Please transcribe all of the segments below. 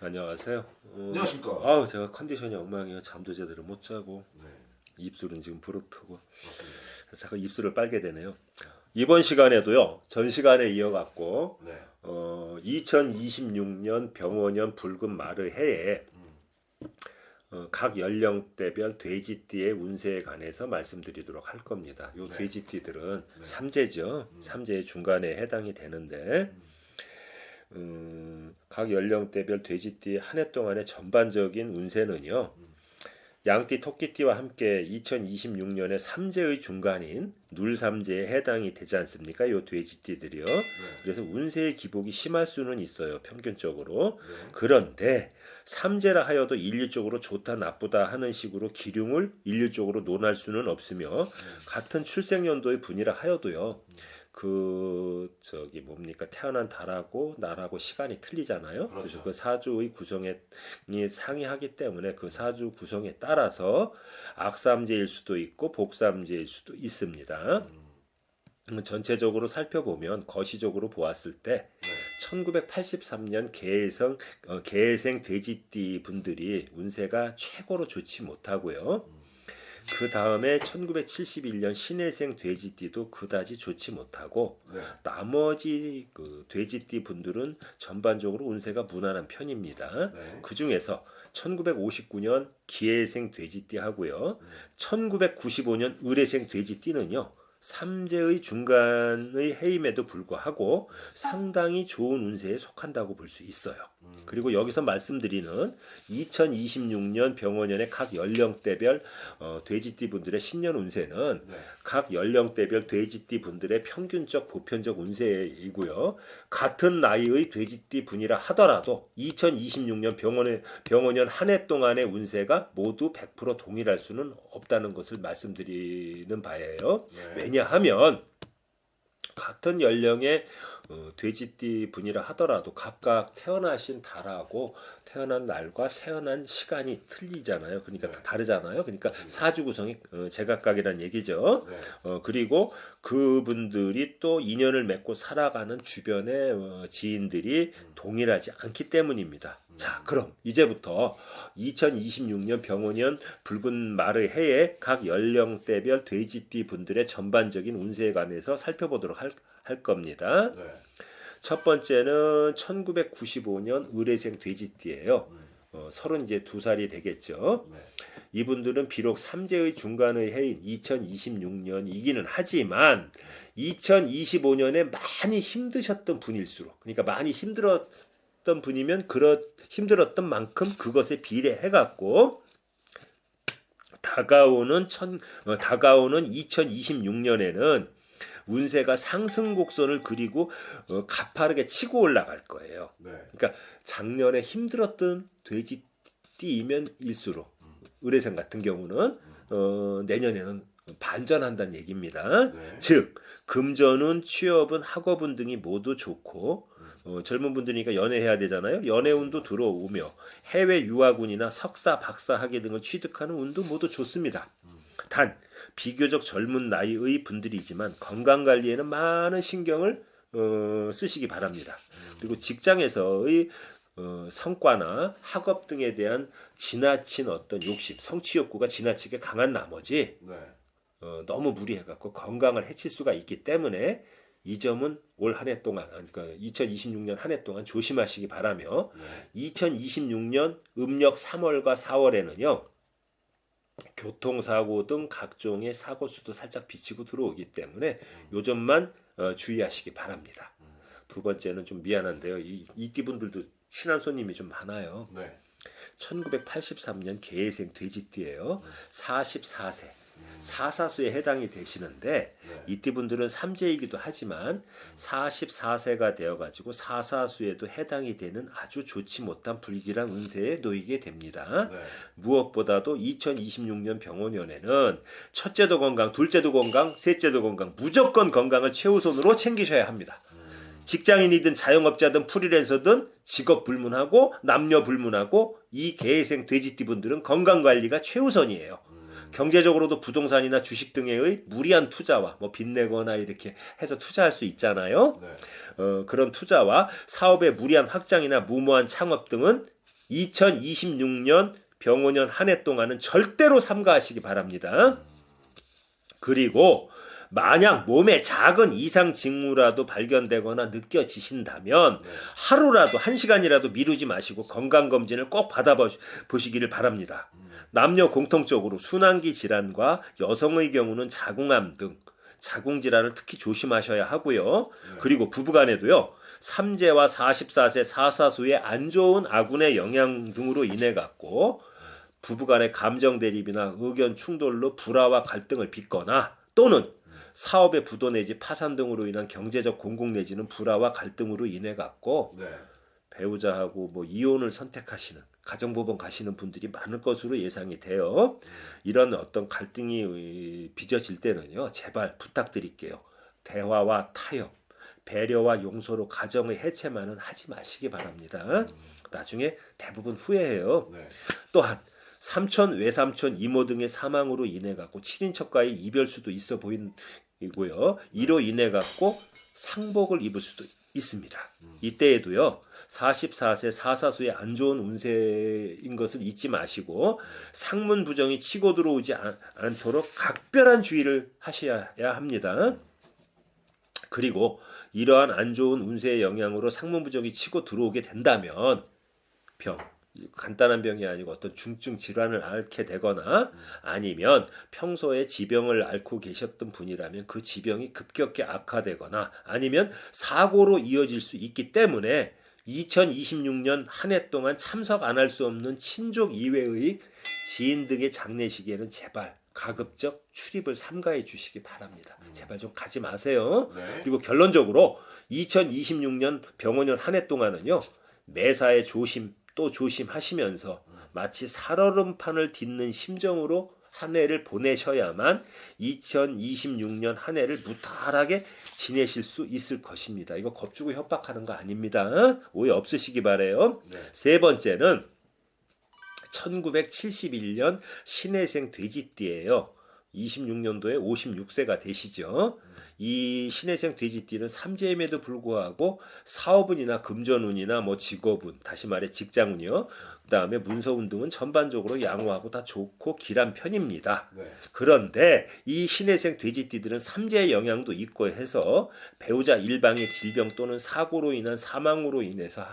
안녕하세요. 안녕하십니까. 아우 제가 컨디션이 엉망이에요. 잠도 제대로 못 자고 네, 입술은 지금 부르트고 맞습니다. 자꾸 입술을 빨게 되네요. 이번 시간에도요. 전 시간에 이어갖고 네, 2026년 병원연 붉은 마르 해에 각 연령대별 돼지띠의 운세에 관해서 말씀드리도록 할 겁니다. 요 네. 돼지띠들은 네. 삼재죠. 삼재의 중간에 해당이 되는데 각 연령대별 돼지띠의 한 해 동안의 전반적인 운세는요. 양띠, 토끼띠와 함께 2026년에 삼재의 중간인 눌삼재에 해당이 되지 않습니까? 요 돼지띠들이요. 네, 그래서 운세의 기복이 심할 수는 있어요. 평균적으로. 네, 그런데 삼재라 하여도 일률적으로 좋다 나쁘다 하는 식으로 기륭을 일률적으로 논할 수는 없으며 같은 출생연도의 분이라 하여도요. 뭡니까 태어난 달하고 날하고 시간이 틀리잖아요. 그렇죠. 그래서 그 사주의 구성이 상이하기 때문에 그 사주 구성에 따라서 악삼재일 수도 있고 복삼재일 수도 있습니다. 전체적으로 살펴보면 거시적으로 보았을 때 네, 1983년 개해생 돼지띠 분들이 운세가 최고로 좋지 못하고요. 그 다음에 1971년 신해생 돼지띠도 그다지 좋지 못하고 네, 나머지 그 돼지띠 분들은 전반적으로 운세가 무난한 편입니다. 네. 그 중에서 1959년 기해생 돼지띠 하고요. 1995년 을해생 돼지띠는요. 삼재의 중간의 해임에도 불구하고 상당히 좋은 운세에 속한다고 볼 수 있어요. 그리고 여기서 말씀드리는 2026년 병원연의 각 연령대별 돼지띠 분들의 신년 운세는 네. 각 연령대별 돼지띠 분들의 평균적 보편적 운세이고요. 같은 나이의 돼지띠 분이라 하더라도 2026년 병원연 한 해 동안의 운세가 모두 100% 동일할 수는 없다는 것을 말씀드리는 바예요. 네. 왜냐하면 같은 연령의 돼지띠 분이라 하더라도 각각 태어나신 달하고 태어난 날과 태어난 시간이 틀리잖아요. 그러니까 네. 다 다르잖아요. 그러니까 사주 구성이 제각각이란 얘기죠. 네. 그리고 그분들이 또 인연을 맺고 살아가는 주변의 지인들이 동일하지 않기 때문입니다. 자, 그럼 이제부터 2026년 병원연 붉은 마르 해에 각 연령대별 돼지띠 분들의 전반적인 운세에 관해서 살펴보도록 할 겁니다. 네. 첫 번째는 1995년 을해생 돼지띠예요. 32살이 되겠죠. 네. 이분들은 비록 삼재의 중간의 해인 2026년이기는 하지만 2025년에 많이 힘드셨던 분일수록, 그러니까 많이 힘들었던 분이면 힘들었던 만큼 그것에 비례해갖고 다가오는 2026년에는 운세가 상승 곡선을 그리고 가파르게 치고 올라갈 거예요. 네. 그러니까 작년에 힘들었던 돼지띠이면 일수록 을해생 같은 경우는 내년에는 반전한다는 얘기입니다. 네. 즉 금전운, 취업은, 학업운 등이 모두 좋고 젊은 분들이니까 연애해야 되잖아요. 연애운도 들어오며 해외 유학운이나 석사, 박사 학위 등을 취득하는 운도 모두 좋습니다. 단 비교적 젊은 나이의 분들이지만 건강관리에는 많은 신경을 쓰시기 바랍니다. 그리고 직장에서의 성과나 학업 등에 대한 지나친 어떤 욕심, 성취 욕구가 지나치게 강한 나머지 네. 너무 무리해갖고 건강을 해칠 수가 있기 때문에 이 점은 올 한 해 동안, 그러니까 2026년 한 해 동안 조심하시기 바라며 네. 2026년 음력 3월과 4월에는요. 교통사고 등 각종의 사고 수도 살짝 비치고 들어오기 때문에 요 점만 주의하시기 바랍니다. 두 번째는 좀 미안한데요. 이 띠분들도 친한 손님이 좀 많아요. 네. 1983년 개해생 돼지띠예요. 44세. 사사수에 해당이 되시는데 네. 이띠분들은 삼재이기도 하지만 44세가 되어가지고 사사수에도 해당이 되는 아주 좋지 못한 불길한 운세에 놓이게 됩니다. 네. 무엇보다도 2026년 병원연에는 첫째도 건강, 둘째도 건강, 셋째도 건강, 무조건 건강을 최우선으로 챙기셔야 합니다. 직장인이든 자영업자든 프리랜서든 직업 불문하고 남녀 불문하고 이 개해생 돼지띠분들은 건강관리가 최우선이에요. 경제적으로도 부동산이나 주식 등의 무리한 투자와 뭐 빚내거나 이렇게 해서 투자할 수 있잖아요. 네. 그런 투자와 사업의 무리한 확장이나 무모한 창업 등은 2026년 병원년 한 해 동안은 절대로 삼가하시기 바랍니다. 그리고 만약 몸에 작은 이상 징후라도 발견되거나 느껴지신다면 하루라도 1시간이라도 미루지 마시고 건강검진을 꼭 받아보시기를 바랍니다. 남녀 공통적으로 순환기 질환과 여성의 경우는 자궁암 등 자궁질환을 특히 조심하셔야 하고요. 그리고 부부간에도요. 삼재와 44세 사사수의 안 좋은 아군의 영향 등으로 인해 갖고 부부간의 감정 대립이나 의견 충돌로 불화와 갈등을 빚거나 또는 사업의 부도 내지 파산 등으로 인한 경제적 공공 내지는 불화와 갈등으로 인해 갖고 배우자하고 뭐 이혼을 선택하시는 가정법원 가시는 분들이 많을 것으로 예상이 돼요. 이런 어떤 갈등이 빚어질 때는요. 제발 부탁드릴게요. 대화와 타협, 배려와 용서로 가정의 해체만은 하지 마시기 바랍니다. 나중에 대부분 후회해요. 또한 삼촌, 외삼촌, 이모 등의 사망으로 인해 갖고 친인척과의 이별수도 있어 보이고요. 이로 인해 갖고 상복을 입을 수도 있습니다. 이때에도요. 44세 사사수의 안 좋은 운세인 것을 잊지 마시고 상문 부정이 치고 들어오지 않도록 각별한 주의를 하셔야 합니다. 그리고 이러한 안 좋은 운세의 영향으로 상문 부정이 치고 들어오게 된다면 간단한 병이 아니고 어떤 중증 질환을 앓게 되거나 아니면 평소에 지병을 앓고 계셨던 분이라면 그 지병이 급격히 악화되거나 아니면 사고로 이어질 수 있기 때문에 2026년 한 해 동안 참석 안 할 수 없는 친족 이외의 지인 등의 장례식에는 제발 가급적 출입을 삼가해 주시기 바랍니다. 제발 좀 가지 마세요. 그리고 결론적으로 2026년 병원년 한 해 동안은요. 매사에 조심하시면서 마치 살얼음판을 딛는 심정으로 한 해를 보내셔야만 2026년 한 해를 무탈하게 지내실 수 있을 것입니다. 이거 겁주고 협박하는 거 아닙니다. 오해 없으시기 바래요. 세 번째는 1971년 신해생 돼지띠예요. 26년도에 56세가 되시죠. 이 신해생 돼지띠는 삼재임에도 불구하고 사업운이나 금전운이나 뭐 직업운, 다시 말해 직장운이요. 그 다음에 문서운 등은 전반적으로 양호하고 다 좋고 길한 편입니다. 그런데 이 신해생 돼지띠들은 삼재의 영향도 있고 해서 배우자 일방의 질병 또는 사고로 인한 사망으로 인해서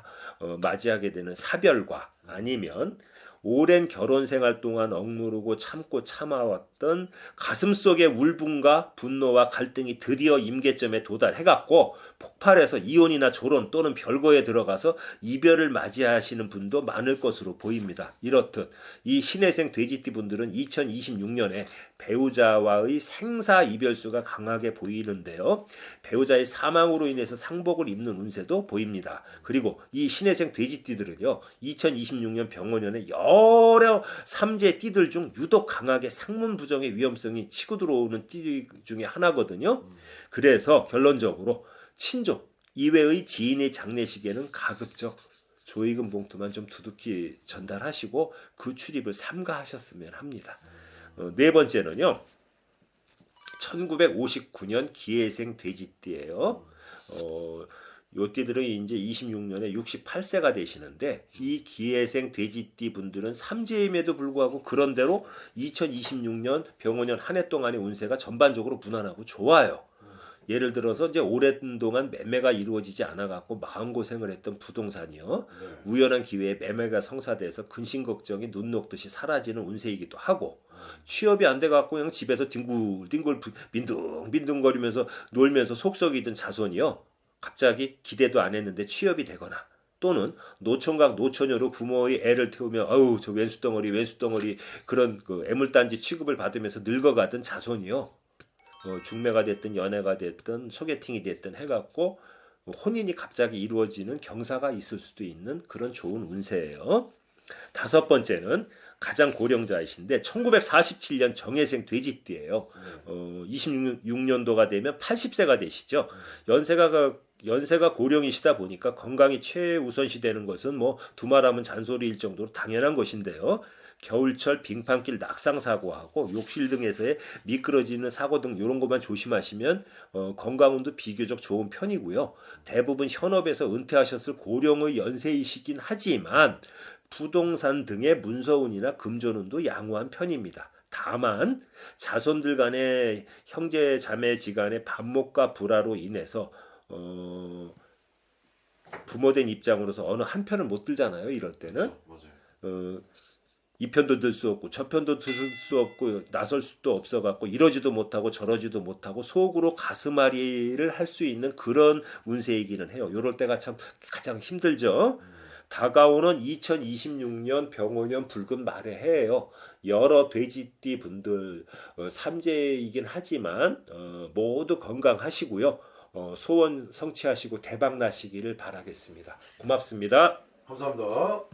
맞이하게 되는 사별과 아니면 오랜 결혼 생활 동안 억누르고 참아왔던 가슴속의 울분과 분노와 갈등이 드디어 임계점에 도달해갖고 폭발해서 이혼이나 졸혼 또는 별거에 들어가서 이별을 맞이하시는 분도 많을 것으로 보입니다. 이렇듯 이 신해생 돼지띠 분들은 2026년에 배우자와의 생사 이별수가 강하게 보이는데요. 배우자의 사망으로 인해서 상복을 입는 운세도 보입니다. 그리고 이 신해생 돼지띠들은요. 2026년 병원년에 여러 삼재 띠들 중 유독 강하게 상문 부정의 위험성이 치고 들어오는 띠 중에 하나거든요. 그래서 결론적으로 친족 이외의 지인의 장례식에는 가급적 조의금 봉투만 좀 두둑히 전달하시고 그 출입을 삼가하셨으면 합니다. 네 번째는요. 1959년 기해생 돼지띠예요. 요 띠들은 이제 26년에 68세가 되시는데 이 기해생 돼지띠 분들은 삼재임에도 불구하고 그런대로 2026년 병원년 한 해 동안의 운세가 전반적으로 무난하고 좋아요. 예를 들어서 이제 오랜 동안 매매가 이루어지지 않아 갖고 마음고생을 했던 부동산이요. 우연한 기회에 매매가 성사돼서 근심 걱정이 눈 녹듯이 사라지는 운세이기도 하고 취업이 안 돼 갖고 그냥 집에서 뒹굴뒹굴 빈둥빈둥거리면서 놀면서 속썩이던 자손이요. 갑자기 기대도 안 했는데 취업이 되거나 또는 노총각 노처녀로 부모의 애를 태우며 아우 저 왼수덩어리 그런 그 애물단지 취급을 받으면서 늙어가던 자손이요. 중매가 됐든 연애가 됐든 소개팅이 됐든 해갖고 혼인이 갑자기 이루어지는 경사가 있을 수도 있는 그런 좋은 운세예요. 다섯 번째는 가장 고령자이신데 1947년 정해생 돼지띠예요. 26년도가 되면 80세가 되시죠. 연세가 고령이시다 보니까 건강이 최우선시 되는 것은 뭐 두말하면 잔소리일 정도로 당연한 것인데요. 겨울철 빙판길 낙상사고하고 욕실 등에서의 미끄러지는 사고 등 이런 것만 조심하시면 건강운도 비교적 좋은 편이고요. 대부분 현업에서 은퇴하셨을 고령의 연세이시긴 하지만 부동산 등의 문서운이나 금전운도 양호한 편입니다. 다만 자손들 간의 형제 자매지간의 반목과 불화로 인해서 부모된 입장으로서 어느 한 편을 못 들잖아요. 이럴 때는 맞아요. 이 편도 들 수 없고 저 편도 들 수 없고 나설 수도 없어갖고 이러지도 못하고 저러지도 못하고 속으로 가슴앓이를 할 수 있는 그런 운세이기는 해요. 이럴 때가 참 가장 힘들죠. 다가오는 2026년 병오년 붉은 말의 해예요. 여러 돼지띠 분들 삼재이긴 하지만 모두 건강하시고요. 소원 성취하시고 대박 나시기를 바라겠습니다. 고맙습니다. 감사합니다.